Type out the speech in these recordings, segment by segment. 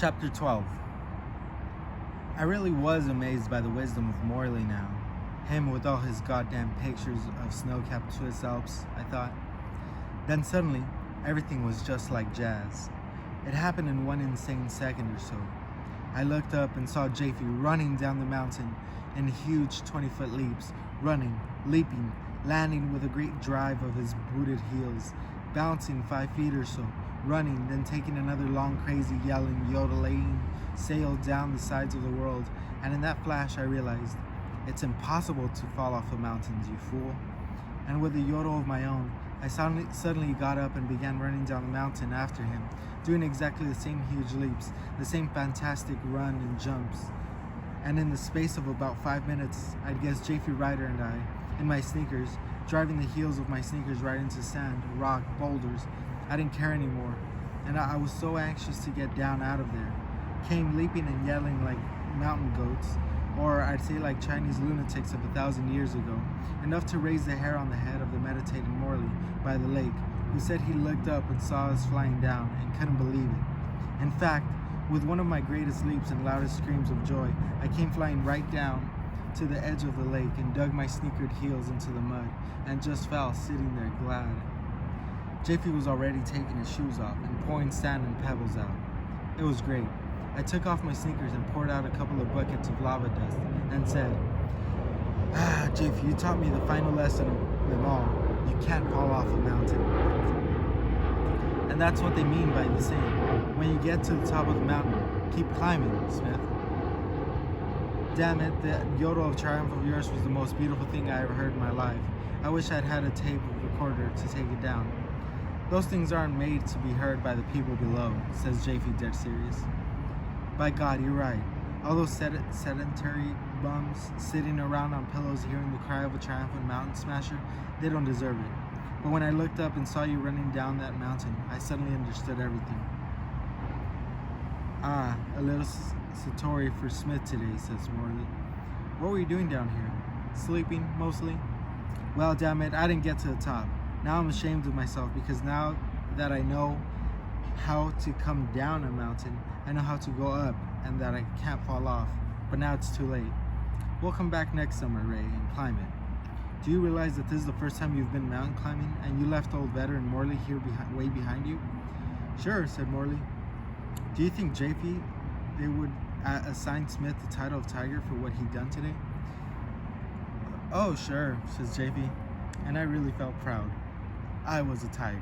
Chapter 12. I really was amazed by the wisdom of Morley now. Him with all his goddamn pictures of snow-capped Swiss Alps, I thought. Then suddenly, everything was just like jazz. It happened in one insane second or so. I looked up and saw Jaffe running down the mountain in huge 20-foot leaps, running, leaping, landing with a great drive of his booted heels, bouncing 5 feet or so, running, then taking another long, crazy, yelling, yodeling sail down the sides of the world, and in that flash I realized, it's impossible to fall off the mountains, you fool. And with a yodel of my own, I suddenly got up and began running down the mountain after him, doing exactly the same huge leaps, the same fantastic run and jumps. And in the space of about 5 minutes, I'd guess Jaffe Ryder and I, in my sneakers, driving the heels of my sneakers right into sand, rock, boulders. I didn't care anymore, and I was so anxious to get down out of there. Came leaping and yelling like mountain goats, or I'd say like Chinese lunatics of 1,000 years ago, enough to raise the hair on the head of the meditating Morley by the lake, who said he looked up and saw us flying down and couldn't believe it. In fact, with one of my greatest leaps and loudest screams of joy, I came flying right down to the edge of the lake and dug my sneakered heels into the mud and just fell sitting there glad. Jaffe was already taking his shoes off and pouring sand and pebbles out. It was great. I took off my sneakers and poured out a couple of buckets of lava dust and said, Jaffe, you taught me the final lesson of them all. You can't fall off a mountain. And that's what they mean by the saying, when you get to the top of the mountain, keep climbing, Smith. Damn it, that yodel of triumph of yours was the most beautiful thing I ever heard in my life. I wish I'd had a tape recorder to take it down. Those things aren't made to be heard by the people below, says Jaffe dead serious. By God, you're right. All those sedentary bums sitting around on pillows hearing the cry of a triumphant mountain smasher, they don't deserve it. But when I looked up and saw you running down that mountain, I suddenly understood everything. A little satori for Smith today, says Morley. What were you doing down here? Sleeping, mostly? Well, damn it, I didn't get to the top. Now I'm ashamed of myself because now that I know how to come down a mountain, I know how to go up and that I can't fall off. But now it's too late. We'll come back next summer, Ray, and climb it. Do you realize that this is the first time you've been mountain climbing and you left old veteran Morley here way behind you? Sure, said Morley. Do you think Jaffe, they would assign Smith the title of Tiger for what he'd done today? Oh, sure, says Jaffe, and I really felt proud. I was a tiger.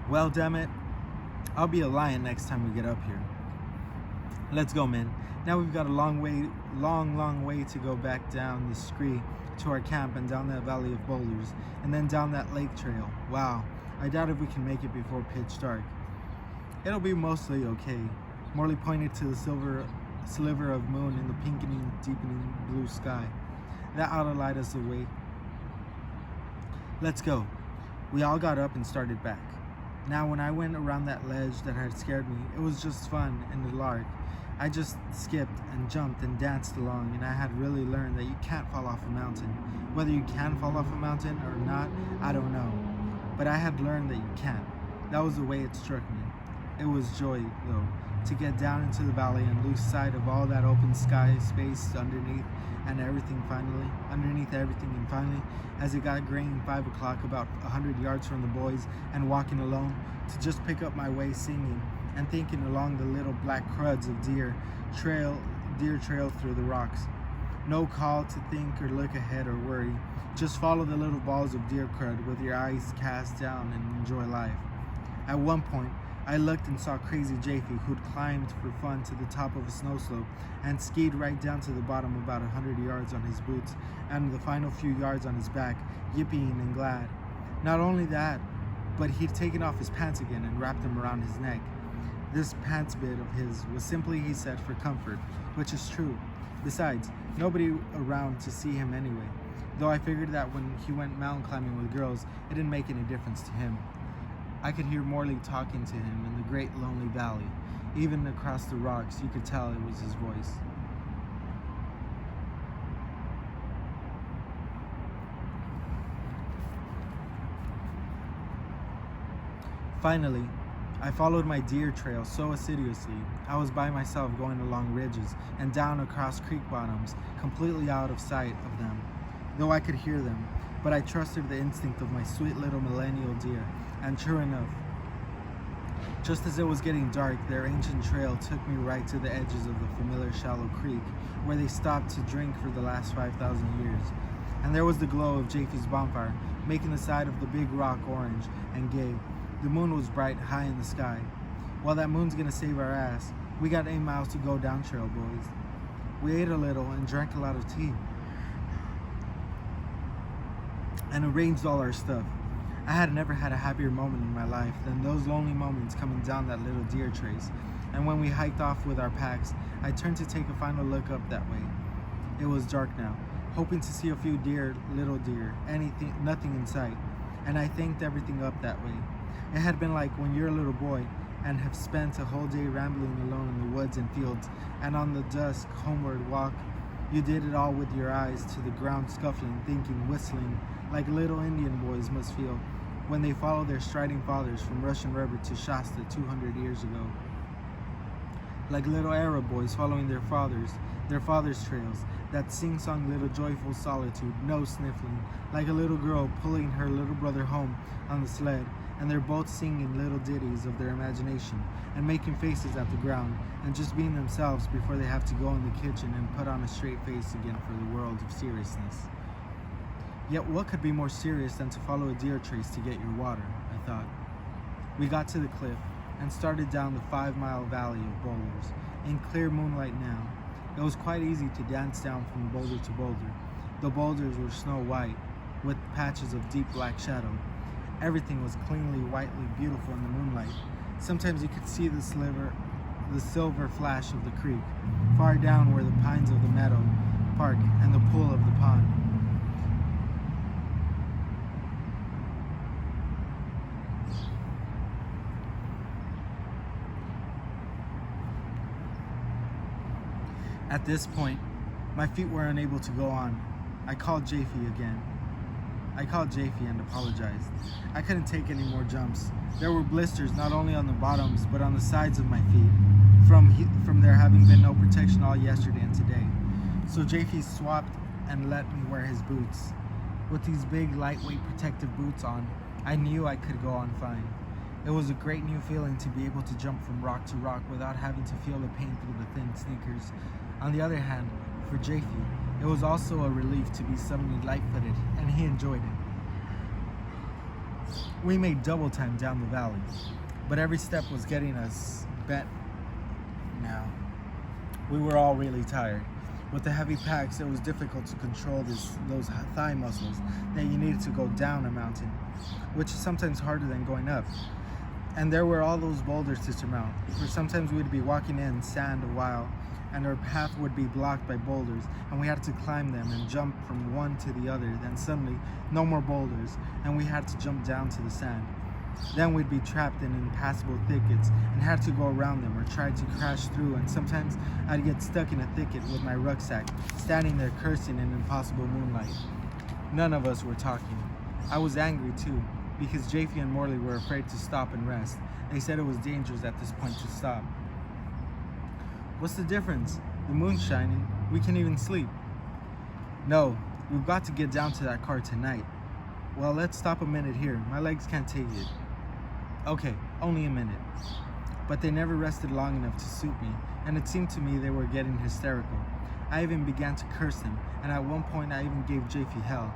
Well, damn it, I'll be a lion next time we get up here. Let's go, men. Now we've got a long way to go back down the scree to our camp and down that valley of boulders, and then down that lake trail. Wow, I doubt if we can make it before pitch dark. It'll be mostly okay. Morley pointed to the sliver of moon in the pinkening, deepening blue sky. That ought to light us the way. Let's go. We all got up and started back. Now, when I went around that ledge that had scared me, it was just fun in the lark. I just skipped and jumped and danced along, and I had really learned that you can't fall off a mountain. Whether you can fall off a mountain or not, I don't know. But I had learned that you can't. That was the way it struck me. It was joy, though, to get down into the valley and lose sight of all that open sky space underneath everything, and finally, as it got graying 5 o'clock about 100 yards from the boys and walking alone, to just pick up my way singing and thinking along the little black cruds of deer trail through the rocks. No call to think or look ahead or worry. Just follow the little balls of deer crud with your eyes cast down and enjoy life. At one point, I looked and saw crazy Jaffe, who'd climbed for fun to the top of a snow slope and skied right down to the bottom about 100 yards on his boots and the final few yards on his back, yipping and glad. Not only that, but he'd taken off his pants again and wrapped them around his neck. This pants bit of his was simply, he said, for comfort, which is true. Besides, nobody around to see him anyway, though I figured that when he went mountain climbing with girls, it didn't make any difference to him. I could hear Morley talking to him in the great lonely valley. Even across the rocks, you could tell it was his voice. Finally, I followed my deer trail so assiduously, I was by myself going along ridges and down across creek bottoms, completely out of sight of them, though I could hear them, but I trusted the instinct of my sweet little millennial deer, and sure enough, just as it was getting dark, their ancient trail took me right to the edges of the familiar shallow creek, where they stopped to drink for the last 5,000 years. And there was the glow of Jafe's bonfire, making the side of the big rock orange and gay. The moon was bright high in the sky. Well, that moon's gonna save our ass. We got 8 miles to go down trail, boys. We ate a little and drank a lot of tea, and arranged all our stuff. I had never had a happier moment in my life than those lonely moments coming down that little deer trace. And when we hiked off with our packs, I turned to take a final look up that way. It was dark now, hoping to see a few deer, little deer, nothing in sight. And I thanked everything up that way. It had been like when you're a little boy and have spent a whole day rambling alone in the woods and fields, and on the dusk homeward walk, you did it all with your eyes to the ground, scuffling, thinking, whistling, like little Indian boys must feel when they follow their striding fathers from Russian River to Shasta 200 years ago. Like little Arab boys following their fathers' trails, that sing-song little joyful solitude, no sniffling, like a little girl pulling her little brother home on the sled, and they're both singing little ditties of their imagination, and making faces at the ground, and just being themselves before they have to go in the kitchen and put on a straight face again for the world of seriousness. Yet what could be more serious than to follow a deer trace to get your water, I thought. We got to the cliff and started down the 5-mile valley of boulders, in clear moonlight now. It was quite easy to dance down from boulder to boulder. The boulders were snow white, with patches of deep black shadow. Everything was cleanly, whitely beautiful in the moonlight. Sometimes you could see the silver flash of the creek, far down where the pines of the meadow park and the pool of the pond. At this point, my feet were unable to go on. I called Jaffe and apologized. I couldn't take any more jumps. There were blisters not only on the bottoms, but on the sides of my feet, from there having been no protection all yesterday and today. So Jaffe swapped and let me wear his boots. With these big, lightweight protective boots on, I knew I could go on fine. It was a great new feeling to be able to jump from rock to rock without having to feel the pain through the thin sneakers. On the other hand, for Jaffe, it was also a relief to be suddenly light-footed, and he enjoyed it. We made double time down the valley, but every step was getting us bent now. We were all really tired. With the heavy packs, it was difficult to control those thigh muscles that you needed to go down a mountain, which is sometimes harder than going up. And there were all those boulders to surmount, for sometimes we'd be walking in sand a while, and our path would be blocked by boulders, and we had to climb them and jump from one to the other. Then suddenly, no more boulders, and we had to jump down to the sand. Then we'd be trapped in impassable thickets and had to go around them or try to crash through, and sometimes I'd get stuck in a thicket with my rucksack, standing there cursing in impossible moonlight. None of us were talking. I was angry too, because Jaffe and Morley were afraid to stop and rest. They said it was dangerous at this point to stop. What's the difference? The moon's shining. We can even sleep. No, we've got to get down to that car tonight. Well, let's stop a minute here. My legs can't take it. Okay, only a minute. But they never rested long enough to suit me, and it seemed to me they were getting hysterical. I even began to curse them, and at one point I even gave Jaffe hell.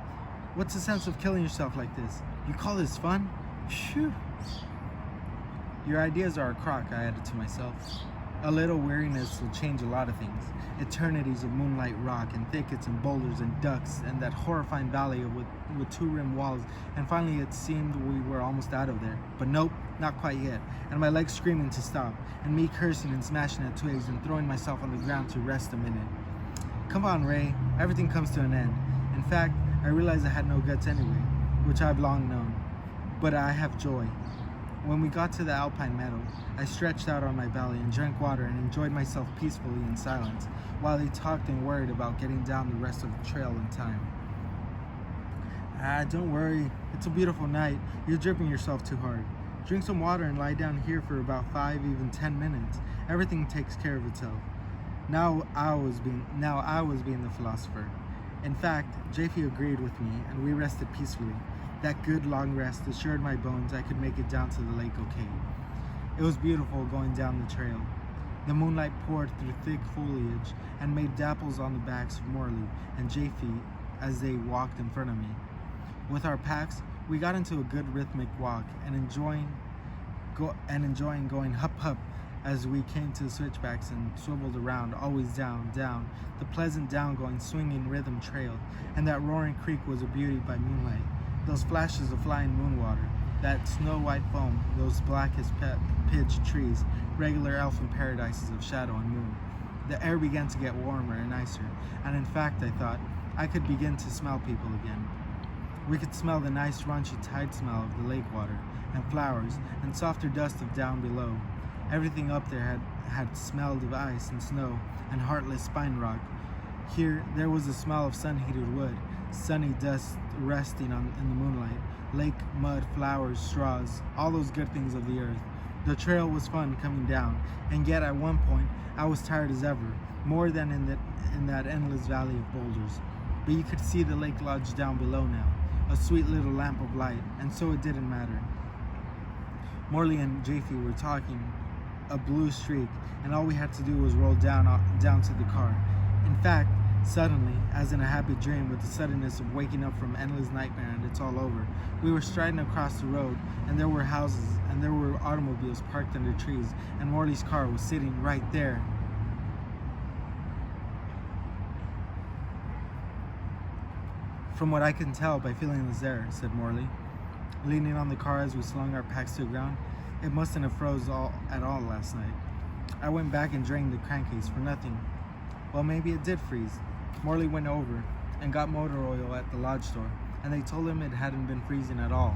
What's the sense of killing yourself like this? You call this fun? Phew. Your ideas are a crock, I added to myself. A little weariness will change a lot of things. Eternities of moonlight rock and thickets and boulders and ducks and that horrifying valley with two rim walls, and finally it seemed we were almost out of there. But nope, not quite yet, and my legs screaming to stop, and me cursing and smashing at twigs and throwing myself on the ground to rest a minute. Come on, Ray, everything comes to an end. In fact, I realized I had no guts anyway, which I've long known, but I have joy. When we got to the alpine meadow, I stretched out on my belly and drank water and enjoyed myself peacefully in silence, while they talked and worried about getting down the rest of the trail in time. Don't worry, it's a beautiful night. You're dripping yourself too hard. Drink some water and lie down here for about 5, even 10 minutes. Everything takes care of itself. Now I was being the philosopher. In fact, JP agreed with me, and we rested peacefully. That good long rest assured my bones I could make it down to the lake okay. It was beautiful going down the trail. The moonlight poured through thick foliage and made dapples on the backs of Morley and JP as they walked in front of me. With our packs, we got into a good rhythmic walk and enjoying going hup as we came to the switchbacks and swiveled around, always down, the pleasant down-going swinging rhythm trail, and that roaring creek was a beauty by moonlight. Those flashes of flying moon water, that snow-white foam, those blackest pitch trees, regular elfin paradises of shadow and moon. The air began to get warmer and nicer, and in fact, I thought, I could begin to smell people again. We could smell the nice raunchy tide smell of the lake water, and flowers, and softer dust of down below. Everything up there had smelled of ice and snow and heartless spine rock. Here, there was the smell of sun-heated wood, sunny dust resting in the moonlight, lake, mud, flowers, straws, all those good things of the earth. The trail was fun coming down, and yet at one point, I was tired as ever, more than in that endless valley of boulders. But you could see the lake lodge down below now, a sweet little lamp of light, and so it didn't matter. Morley and JP were talking, a blue streak, and all we had to do was roll down to the car. In fact, suddenly, as in a happy dream with the suddenness of waking up from endless nightmare and it's all over, we were striding across the road, and there were houses, and there were automobiles parked under trees, and Morley's car was sitting right there. From what I can tell by feeling it was there, said Morley, leaning on the car as we slung our packs to the ground. It mustn't have froze at all last night. I went back and drained the crankcase for nothing. Well, maybe it did freeze. Morley went over and got motor oil at the lodge store, and they told him it hadn't been freezing at all.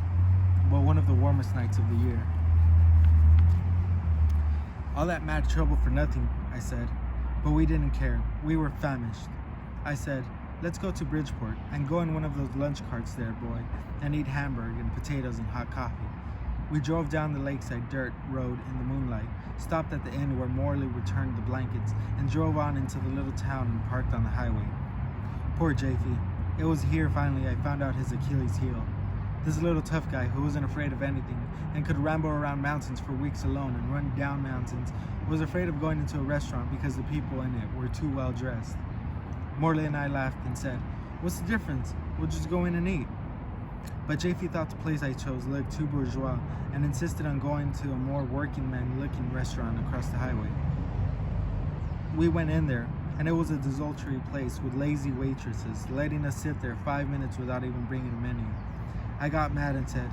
Well, one of the warmest nights of the year. All that mad trouble for nothing, I said. But we didn't care. We were famished. I said, let's go to Bridgeport and go in one of those lunch carts there, boy, and eat hamburger and potatoes and hot coffee. We drove down the lakeside dirt road in the moonlight, stopped at the inn where Morley returned the blankets, and drove on into the little town and parked on the highway. Poor JP. It was here finally I found out his Achilles heel. This little tough guy who wasn't afraid of anything and could ramble around mountains for weeks alone and run down mountains was afraid of going into a restaurant because the people in it were too well dressed. Morley and I laughed and said, "What's the difference? We'll just go in and eat." But JP thought the place I chose looked too bourgeois and insisted on going to a more working man-looking restaurant across the highway. We went in there, and it was a desultory place with lazy waitresses, letting us sit there 5 minutes without even bringing a menu. I got mad and said,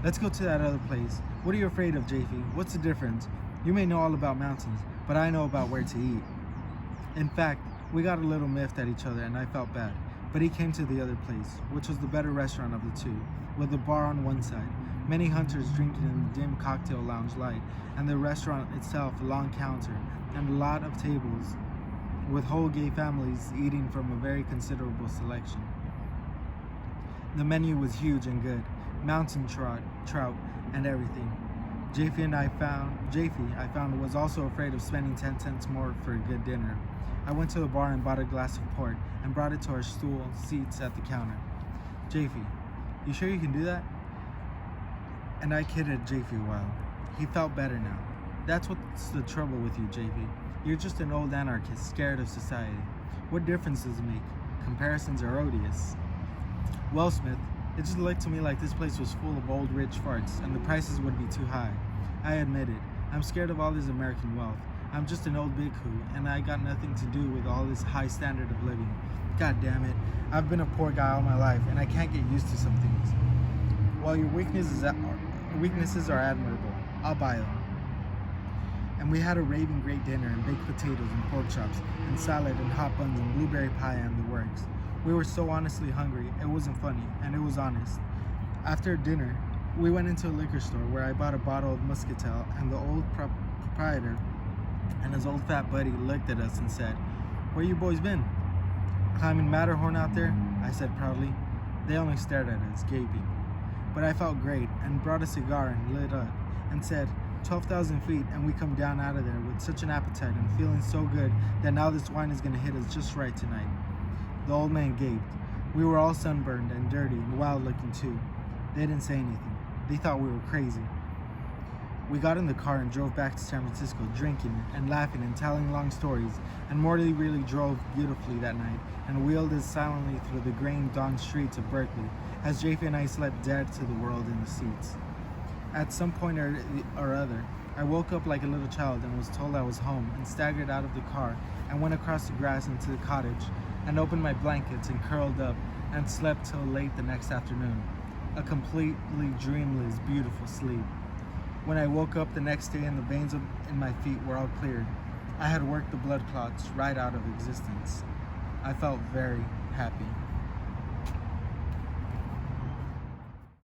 "Let's go to that other place. What are you afraid of, JP? What's the difference? You may know all about mountains, but I know about where to eat." In fact, we got a little miffed at each other, and I felt bad. But he came to the other place, which was the better restaurant of the two, with the bar on one side, many hunters drinking in the dim cocktail lounge light, and the restaurant itself a long counter, and a lot of tables, with whole gay families eating from a very considerable selection. The menu was huge and good, mountain trout, and everything. JP I found was also afraid of spending 10 cents more for a good dinner. I went to the bar and bought a glass of port and brought it to our seats at the counter. JP, you sure you can do that? And I kidded JP a while. He felt better now. That's what's the trouble with you, JP. You're just an old anarchist, scared of society. What difference does it make? Comparisons are odious. Well, Smith, it just looked to me like this place was full of old rich farts and the prices would be too high. I admit it. I'm scared of all this American wealth. I'm just an old bhikkhu, and I got nothing to do with all this high standard of living. God damn it, I've been a poor guy all my life, and I can't get used to some things. While your weaknesses are admirable, I'll buy them. And we had a raving great dinner and baked potatoes and pork chops and salad and hot buns and blueberry pie and the works. We were so honestly hungry, it wasn't funny, and it was honest. After dinner, we went into a liquor store where I bought a bottle of muscatel, and the old proprietor and his old fat buddy looked at us and said, "Where you boys been?" "Climbing Matterhorn out there," I said proudly. They only stared at us, gaping. But I felt great and brought a cigar and lit up, and said, 12,000 feet, and we come down out of there with such an appetite and feeling so good that now this wine is going to hit us just right tonight. The old man gaped. We were all sunburned and dirty and wild looking too. They didn't say anything. They thought we were crazy. We got in the car and drove back to San Francisco, drinking and laughing and telling long stories, and Morley really drove beautifully that night and wheeled us silently through the graying dawn streets of Berkeley as JP and I slept dead to the world in the seats. At some point or other, I woke up like a little child and was told I was home, and staggered out of the car and went across the grass into the cottage and opened my blankets and curled up and slept till late the next afternoon. A completely dreamless, beautiful sleep. When I woke up the next day and the veins in my feet were all cleared, I had worked the blood clots right out of existence. I felt very happy.